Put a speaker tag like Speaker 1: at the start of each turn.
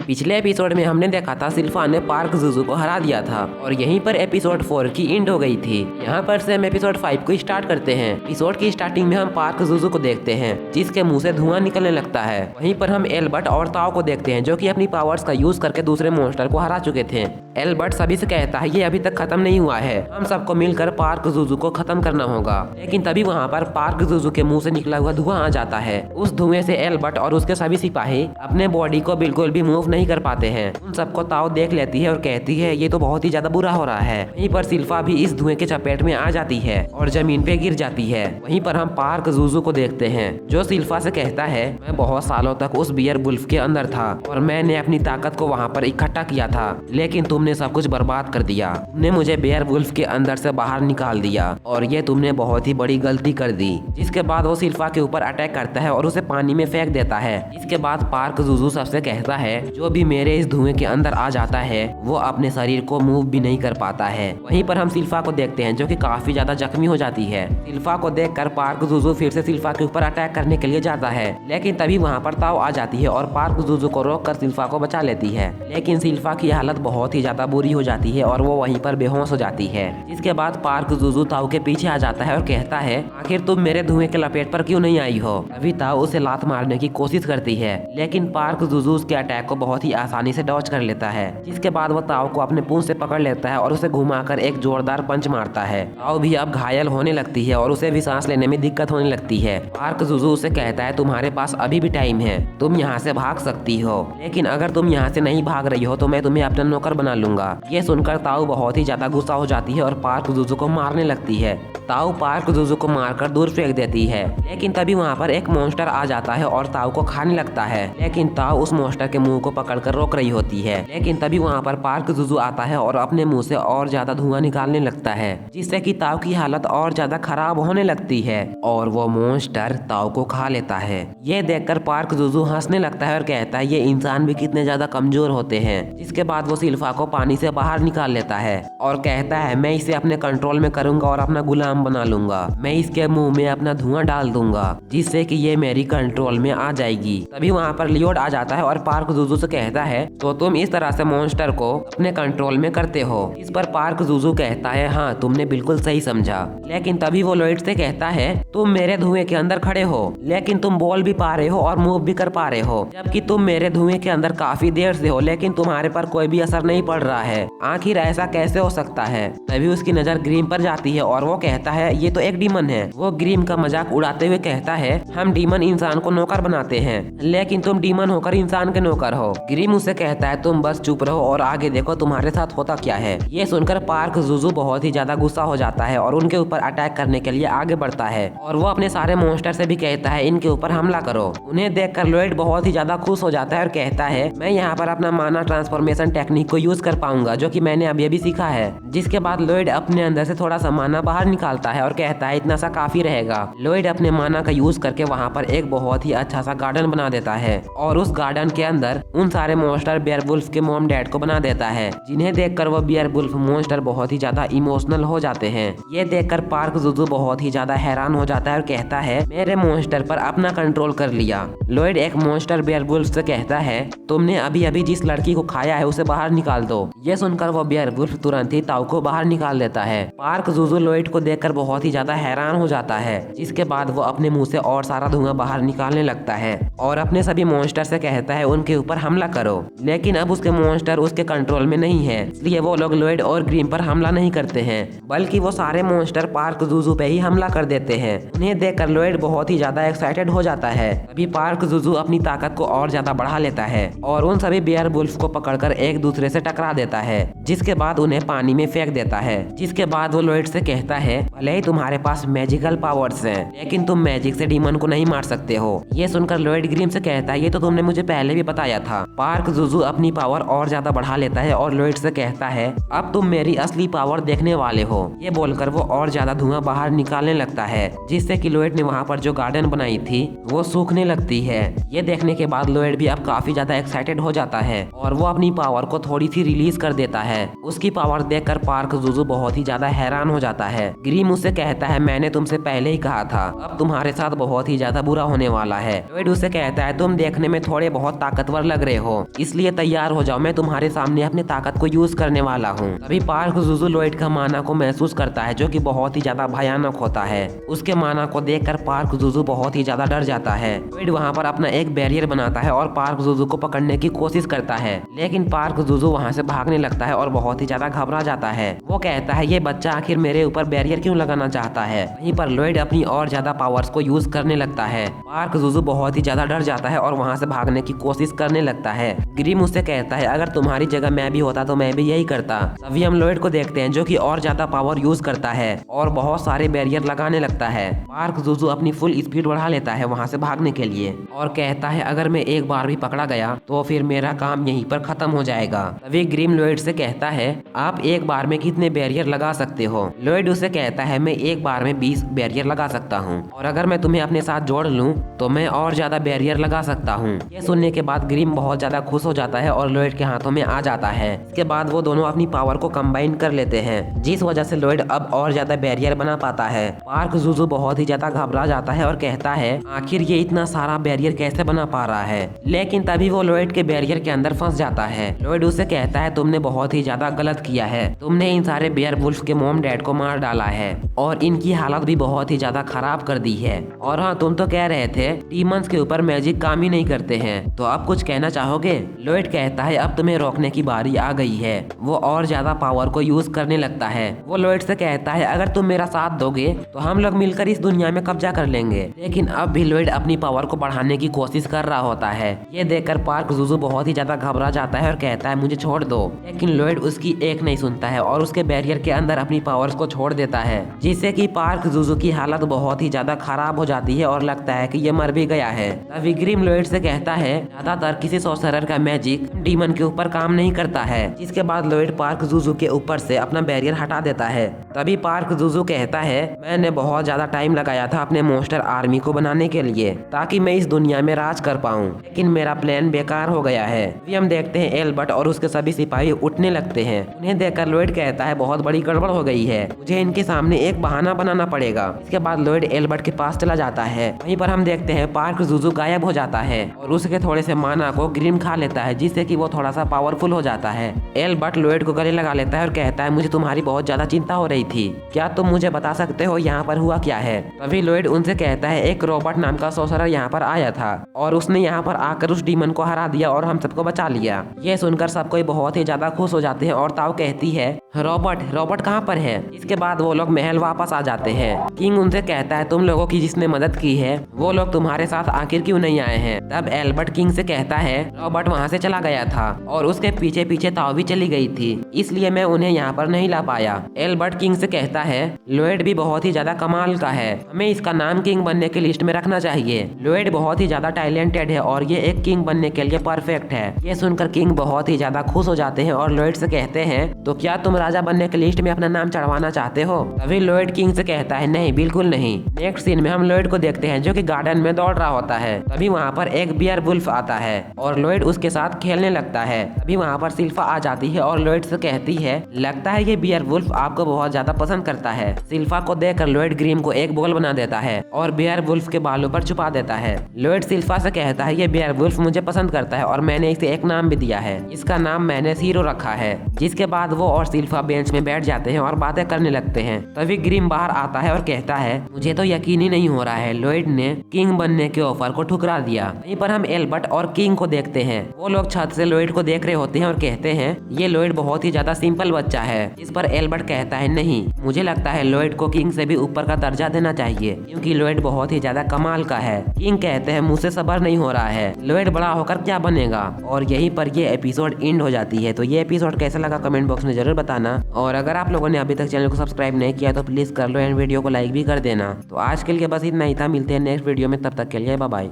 Speaker 1: पिछले एपिसोड में हमने देखा था सिल्फा ने पार्क जुजू को हरा दिया था और यहीं पर एपिसोड 4 की एंड हो गई थी। यहाँ पर से हम एपिसोड 5 को स्टार्ट करते हैं। एपिसोड की स्टार्टिंग में हम पार्क जुजू को देखते हैं जिसके मुंह से धुआं निकलने लगता है। वहीं पर हम एल्बर्ट और ताओ को देखते हैं जो कि अपनी पावर्स का यूज करके दूसरे मॉन्स्टर को हरा चुके थे। एल्बर्ट सभी से कहता है ये अभी तक खत्म नहीं हुआ है, हम सबको मिलकर पार्क जुजू को खत्म करना होगा। लेकिन तभी वहाँ पर पार्क जुजू के मुंह से निकला हुआ धुआं आ जाता है। उस धुएं से एल्बर्ट और उसके सभी सिपाही अपने बॉडी को बिल्कुल भी मूव नहीं कर पाते हैं। उन सबको ताओ देख लेती है और कहती है ये तो बहुत ही ज्यादा बुरा हो रहा है। वहीं पर सिल्फा भी इस धुएं के चपेट में आ जाती है और जमीन पे गिर जाती है। वहीं पर हम पार्क जुजू को देखते हैं जो सिल्फा से कहता है मैं बहुत सालों तक उस बियर वुल्फ के अंदर था और मैंने अपनी ताकत को वहाँ पर इकट्ठा किया था, लेकिन तुमने सब कुछ बर्बाद कर दिया। तुमने मुझे बियर वुल्फ के अंदर से बाहर निकाल दिया और ये तुमने बहुत ही बड़ी गलती कर दी। जिसके बाद वो सिल्फा के ऊपर अटैक करता है और उसे पानी में फेंक देता है। इसके बाद पार्क जुजू सबसे कहता है जो भी मेरे इस धुएं के अंदर आ जाता है वो अपने शरीर को मूव भी नहीं कर पाता है। वहीं पर हम सिल्फा को देखते हैं जो कि काफी ज्यादा जख्मी हो जाती है। सिल्फा को देखकर पार्क जुजू फिर से सिल्फा के ऊपर अटैक करने के लिए जाता है, लेकिन तभी वहाँ पर ताओ आ जाती है और पार्क जुजू को रोक कर सिल्फा को बचा लेती है। लेकिन सिल्फा की हालत बहुत ही ज्यादा बुरी हो जाती है और वो वहीं पर बेहोश हो जाती है। इसके बाद पार्क जुजू ताओ के पीछे आ जाता है और कहता है आखिर तुम मेरे धुएं के लपेट पर क्यों नहीं आई हो। अभी ताओ उसे लात मारने की कोशिश करती है, लेकिन पार्क जुजू उसके अटैक को बहुत ही आसानी से डॉज कर लेता है। जिसके बाद वो ताओ को अपने पूंछ से पकड़ लेता है और उसे घुमाकर एक जोरदार पंच मारता है। ताओ भी अब घायल होने लगती है और उसे भी सांस लेने में दिक्कत होने लगती है। पार्क जुजू उसे कहता है तुम्हारे पास अभी भी टाइम है, तुम यहाँ से भाग सकती हो, लेकिन अगर तुम यहाँ से नहीं भाग रही हो तो मैं तुम्हें अपना नौकर बना लूंगा। ये सुनकर ताओ बहुत ही ज्यादा गुस्सा हो जाती है और पार्क जुजू को मारने लगती है। ताओ पार्क जुजू को मारकर दूर फेंक देती है, लेकिन तभी वहाँ पर एक मॉन्स्टर आ जाता है और ताओ को खाने लगता है। लेकिन ताओ उस मॉन्स्टर के मुंह को पकड़कर रोक रही होती है, लेकिन तभी वहाँ पर पार्क जुजू आता है और अपने मुंह से और ज्यादा धुआं निकालने लगता है, जिससे कि ताओ की हालत और ज्यादा खराब होने लगती है और वो मॉन्स्टर ताओ को खा लेता है। ये देखकर पार्क जुजू हंसने लगता है और कहता है ये इंसान भी कितने ज्यादा कमजोर होते हैं। जिसके बाद वो सिल्फा को पानी से बाहर निकाल लेता है और कहता है मैं इसे अपने कंट्रोल में करूंगा और अपना गुलाम बना लूंगा। मैं इसके मुंह में अपना धुआं डाल दूंगा जिससे कि ये मेरी कंट्रोल में आ जाएगी। तभी वहाँ पर लियोड आ जाता है और पार्क जुजू से कहता है तो तुम इस तरह से मॉन्स्टर को अपने कंट्रोल में करते हो। इस पर पार्क जुजू कहता है हाँ तुमने बिल्कुल सही समझा। लेकिन तभी वो लॉयड से कहता है तुम मेरे धुएं के अंदर खड़े हो, लेकिन तुम बोल भी पा रहे हो और मूव भी कर पा रहे हो, जबकि तुम मेरे धुएं के अंदर काफी देर से हो लेकिन तुम्हारे पर कोई भी असर नहीं पड़ रहा है। आखिर ऐसा कैसे हो सकता है। तभी उसकी नजर ग्रीम पर जाती है और वो कहता है ये तो एक डीमन है। वो ग्रीम का मजाक उड़ाते हुए कहता है हम डीमन इंसान को नौकर बनाते हैं, लेकिन तुम डीमन होकर इंसान के नौकर हो। ग्रीम उसे कहता है तुम बस चुप रहो और आगे देखो तुम्हारे साथ होता क्या है। ये सुनकर पार्क जुजू बहुत ही ज्यादा गुस्सा हो जाता है और उनके ऊपर अटैक करने के लिए आगे बढ़ता है और वो अपने सारे मॉन्स्टर से भी कहता है इनके ऊपर हमला करो। उन्हें देखकर लॉयड बहुत ही ज्यादा खुश हो जाता है और कहता है मैं यहाँ पर अपना माना ट्रांसफॉर्मेशन टेक्निक को यूज कर पाऊंगा जो कि मैंने अभी अभी सीखा है। जिसके बाद लॉयड अपने अंदर से थोड़ा सा माना बाहर निकालता है और कहता है इतना सा काफी रहेगा। लॉयड अपने माना का यूज करके वहाँ पर एक बहुत ही अच्छा सा गार्डन बना देता है और उस गार्डन के अंदर उन सारे मॉन्स्टर बियर वुल्फ के मॉम डैड को बना देता है, जिन्हें देखकर वो बियर वुल्फ मॉन्स्टर बहुत ही ज्यादा इमोशनल हो जाते हैं। ये देखकर पार्क जुजू बहुत ही ज्यादा हैरान हो जाता है और कहता है मेरे मॉन्स्टर पर अपना कंट्रोल कर लिया। लॉयड एक मॉन्स्टर बियर वुल्फ से कहता है तुमने अभी अभी जिस लड़की को खाया है उसे बाहर निकाल दो। ये सुनकर वो बियर वुल्फ तुरंत ही ताओ को बाहर निकाल देता है। पार्क जुजू लॉयड को देखकर बहुत ही ज्यादा हैरान हो जाता है, जिसके बाद वो अपने मुंह से और सारा धुआं बाहर निकालने लगता है और अपने सभी मॉन्स्टर से कहता है उनके ऊपर हमला करो। लेकिन अब उसके मॉन्स्टर उसके कंट्रोल में नहीं है, इसलिए वो लोग लॉयड और ग्रीम पर हमला नहीं करते हैं, बल्कि वो सारे मॉन्स्टर पार्क जुजू पे ही हमला कर देते हैं। उन्हें देखकर लॉयड बहुत ही ज्यादा एक्साइटेड हो जाता है। तभी पार्क जुजू अपनी ताकत को और ज्यादा बढ़ा लेता है और उन सभी बियर वुल्फ को पकड़कर एक दूसरे से टकरा देता है, जिसके बाद उन्हें पानी में फेंक देता है। जिसके बाद वो लॉयड से कहता है भले ही तुम्हारे पास मैजिकल पावर्स हैं, लेकिन तुम मैजिक से डीमन को नहीं मार सकते हो। ये सुनकर लॉयड ग्रीम से कहता है ये तो तुमने मुझे पहले भी बताया था। पार्क जुजू अपनी पावर और ज्यादा बढ़ा लेता है और लॉयड से कहता है अब तुम मेरी असली पावर देखने वाले हो। ये बोलकर वो और ज्यादा धुआं बाहर निकालने लगता है, जिससे कि लॉयड ने वहाँ पर जो गार्डन बनाई थी वो सूखने लगती है। ये देखने के बाद लॉयड भी अब काफी ज्यादा एक्साइटेड हो जाता है और वो अपनी पावर को थोड़ी सी रिलीज कर देता है। उसकी पावर देखकर पार्क जुजू बहुत ही ज्यादा हैरान हो जाता है। ग्रीम उससे कहता है मैंने तुमसे पहले ही कहा था, अब तुम्हारे साथ बहुत ही ज्यादा बुरा होने वाला है। लॉयड उससे कहता है तुम देखने में थोड़े बहुत ताकतवर लग रहे हो, इसलिए तैयार हो जाओ, मैं तुम्हारे सामने अपनी ताकत को यूज करने वाला हूँ। तभी पार्क जुजू लॉयड का माना को महसूस करता है जो कि बहुत ही ज्यादा भयानक होता है। उसके माना को देखकर पार्क जुजू बहुत ही ज्यादा डर जाता है। लॉयड वहाँ पर अपना एक बैरियर बनाता है और पार्क जुजू को पकड़ने की कोशिश करता है, लेकिन पार्क जुजू वहाँ से भागने लगता है और बहुत ही ज्यादा घबरा जाता है। वो कहता है ये बच्चा आखिर मेरे ऊपर बैरियर क्यों लगाना चाहता है। वहीं पर लॉयड अपनी और ज्यादा पावर्स को यूज करने लगता है। पार्क जुजू बहुत ही ज्यादा डर जाता है और वहाँ से भागने की कोशिश करने लगता है। ग्रीम उससे कहता है अगर तुम्हारी जगह मैं भी होता तो मैं भी यही करता। तभी हम लॉयड को देखते हैं जो कि और ज्यादा पावर यूज करता है और बहुत सारे बैरियर लगाने लगता है। पार्क जुजू अपनी फुल स्पीड बढ़ा लेता है वहाँ से भागने के लिए और कहता है अगर मैं एक बार भी पकड़ा गया तो फिर मेरा काम यहीं पर खत्म हो जाएगा। तभी ग्रीम लॉयड से कहता है आप एक बार में कितने बैरियर लगा सकते हो। लॉयड उसे कहता है मैं एक बार में 20 बैरियर लगा सकता हूँ और अगर मैं तुम्हें अपने साथ जोड़ लूँ तो मैं और ज्यादा बैरियर लगा सकता हूँ। ये सुनने के बाद ग्रीम बहुत ज्यादा खुश हो जाता है और लॉयड के हाथों में आ जाता है। इसके बाद वो दोनों अपनी पावर को कंबाइन कर लेते हैं, जिस वजह से लॉयड अब और ज्यादा बैरियर बना पाता है। पार्क जुजू बहुत ही ज्यादा घबरा जाता है और कहता है आखिर ये इतना सारा बैरियर कैसे बना पा रहा है, लेकिन तभी वो लॉयड के बैरियर के अंदर फंस जाता है। लॉयड उसे कहता है तुमने बहुत ही ज्यादा गलत किया है, तुमने इन सारे बेयर वुल्फ के मॉम डैड को मार डाला है और इनकी हालत भी बहुत ही ज्यादा खराब कर दी है। और हाँ तुम तो कह रहे थे डीमंस के ऊपर मैजिक काम ही नहीं करते हैं, तो अब कुछ कहना चाहोगे। लॉयड कहता है अब तुम्हें रोकने की बारी आ गई है। वो और ज्यादा पावर को यूज करने लगता है। वो लॉयड से कहता है अगर तुम मेरा साथ दोगे तो हम लोग मिलकर इस दुनिया में कब्जा कर लेंगे। लेकिन अब भी लॉयड अपनी पावर को बढ़ाने की कोशिश कर रहा होता है। ये देखकर पार्क जुजू बहुत ही ज्यादा घबरा जाता है और कहता है मुझे छोड़ दो, लेकिन लॉयड उसकी एक नहीं सुनता है और उसके बैरियर के अंदर अपनी पावर्स को छोड़ देता है, जिससे कि पार्क जुजू की हालत बहुत ही ज्यादा खराब हो जाती है और लगता है कि ये मर भी गया है। तभी ग्रीम लॉयड से कहता है ज्यादातर किसी सॉर्सरर का मैजिक डीमन के ऊपर काम नहीं करता है। जिसके बाद लॉयड पार्क जुजू के ऊपर से अपना बैरियर हटा देता है। तभी पार्क जुजू कहता है मैंने बहुत ज्यादा टाइम लगाया था अपने मॉन्स्टर आर्मी को बनाने के लिए ताकि मैं इस दुनिया में राज कर पाऊं, लेकिन मेरा प्लान बेकार हो गया है। अभी हम देखते हैं एल्बर्ट और उसके सभी सिपाही उठने लगते हैं। उन्हें देखकर लॉयड कहता है बहुत बड़ी गड़बड़ हो गई है, मुझे इनके सामने एक बहाना बनाना पड़ेगा। इसके बाद लॉयड एल्बर्ट के पास चला जाता है। वहीं पर हम देखते हैं पार्क जुजू गायब हो जाता है और उसके थोड़े से माना को ग्रीम खा लेता है, जिससे कि वो थोड़ा सा पावरफुल हो जाता है। एल्बर्ट लॉयड को गले लगा लेता है और कहता है मुझे तुम्हारी बहुत ज्यादा चिंता हो रही थी, क्या तुम मुझे बता सकते हो यहाँ पर हुआ क्या है। तभी लॉयड उनसे कहता है एक रॉबर्ट नाम का सॉर्सरर यहाँ पर आया था और उसने यहाँ पर आकर उस डीमन को हरा दिया और हम सबको बचा लिया। ये सुनकर सब कोई बहुत ही ज्यादा खुश हो जाते हैं और ताऊ कहती है रॉबर्ट कहाँ पर है। इसके बाद वो लोग महल वापस आ जाते हैं। किंग उनसे कहता है तुम लोगों की जिसने मदद की है वो लोग तुम्हारे साथ आखिर क्यों नहीं आए हैं। तब एल्बर्ट किंग से कहता है रॉबर्ट वहाँ से चला गया था और उसके पीछे पीछे ताऊ भी चली गई थी, इसलिए मैं उन्हें यहाँ पर नहीं ला पाया। एल्बर्ट किंग से कहता है लॉयड भी बहुत ही ज्यादा कमाल का है, हमें इसका नाम किंग बनने की लिस्ट में रखना चाहिए। लॉयड बहुत ही ज्यादा टैलेंटेड है और ये एक किंग बनने के लिए परफेक्ट है। ये सुनकर किंग बहुत ही ज्यादा खुश हो जाते हैं और लॉयड से कहते हैं तो क्या तुम राजा बनने की लिस्ट में अपना नाम चढ़वाना चाहते हो। तभी लॉयड किंग से कहता है नहीं बिल्कुल नहीं। नेक्स्ट सीन में हम लॉयड को देखते हैं जो कि गार्डन में दौड़ रहा होता है। तभी वहाँ पर एक बियर वुल्फ आता है और लॉयड उसके साथ खेलने लगता है। तभी वहाँ पर सिल्फा आ जाती है और लॉयड से कहती है लगता है ये बियर वुल्फ आपको बहुत ज्यादा पसंद करता है। सिल्फा को देखकर लॉयड ग्रीम को एक बॉल बना देता है और बियर वुल्फ के बालों पर छुपा देता है। लॉयड सिल्फा से कहता है ये बियर वुल्फ मुझे पसंद करता है और मैंने इसे एक नाम भी दिया है, इसका नाम मैंने सीरो रखा है। जिसके बाद वो और सिल्फा बेंच में बैठ जाते हैं और बातें करने लगते हैं। तभी ग्रीम बाहर आता है और कहता है मुझे तो यकीन ही नहीं हो रहा है लॉयड ने किंग बनने के ऑफर को ठुकरा दिया। वहीं पर हम एल्बर्ट और किंग को देखते हैं। वो लोग छत से लॉयड को देख रहे होते हैं और कहते हैं ये लॉयड बहुत ही ज्यादा सिंपल बच्चा है। इस पर एल्बर्ट कहता है नहीं, मुझे लगता है लॉयड को किंग से भी ऊपर का दर्जा देना चाहिए क्योंकि लॉयड बहुत ही ज्यादा कमाल का है। किंग कहते हैं मुझसे सब्र नहीं हो रहा है, लॉयड बड़ा होकर क्या बनेगा। और यहीं पर ये एपिसोड एंड हो जाती है। तो ये एपिसोड कैसा लगा कमेंट बॉक्स में जरूर बताना और अगर आप लोगों ने अभी तक चैनल को सब्सक्राइब नहीं किया तो प्लीज कर लो एंड वीडियो को लाइक भी कर देना। तो आज के लिए बस इतना ही था, मिलते हैं नेक्स्ट वीडियो में, तब तक के लिए बाय बाय।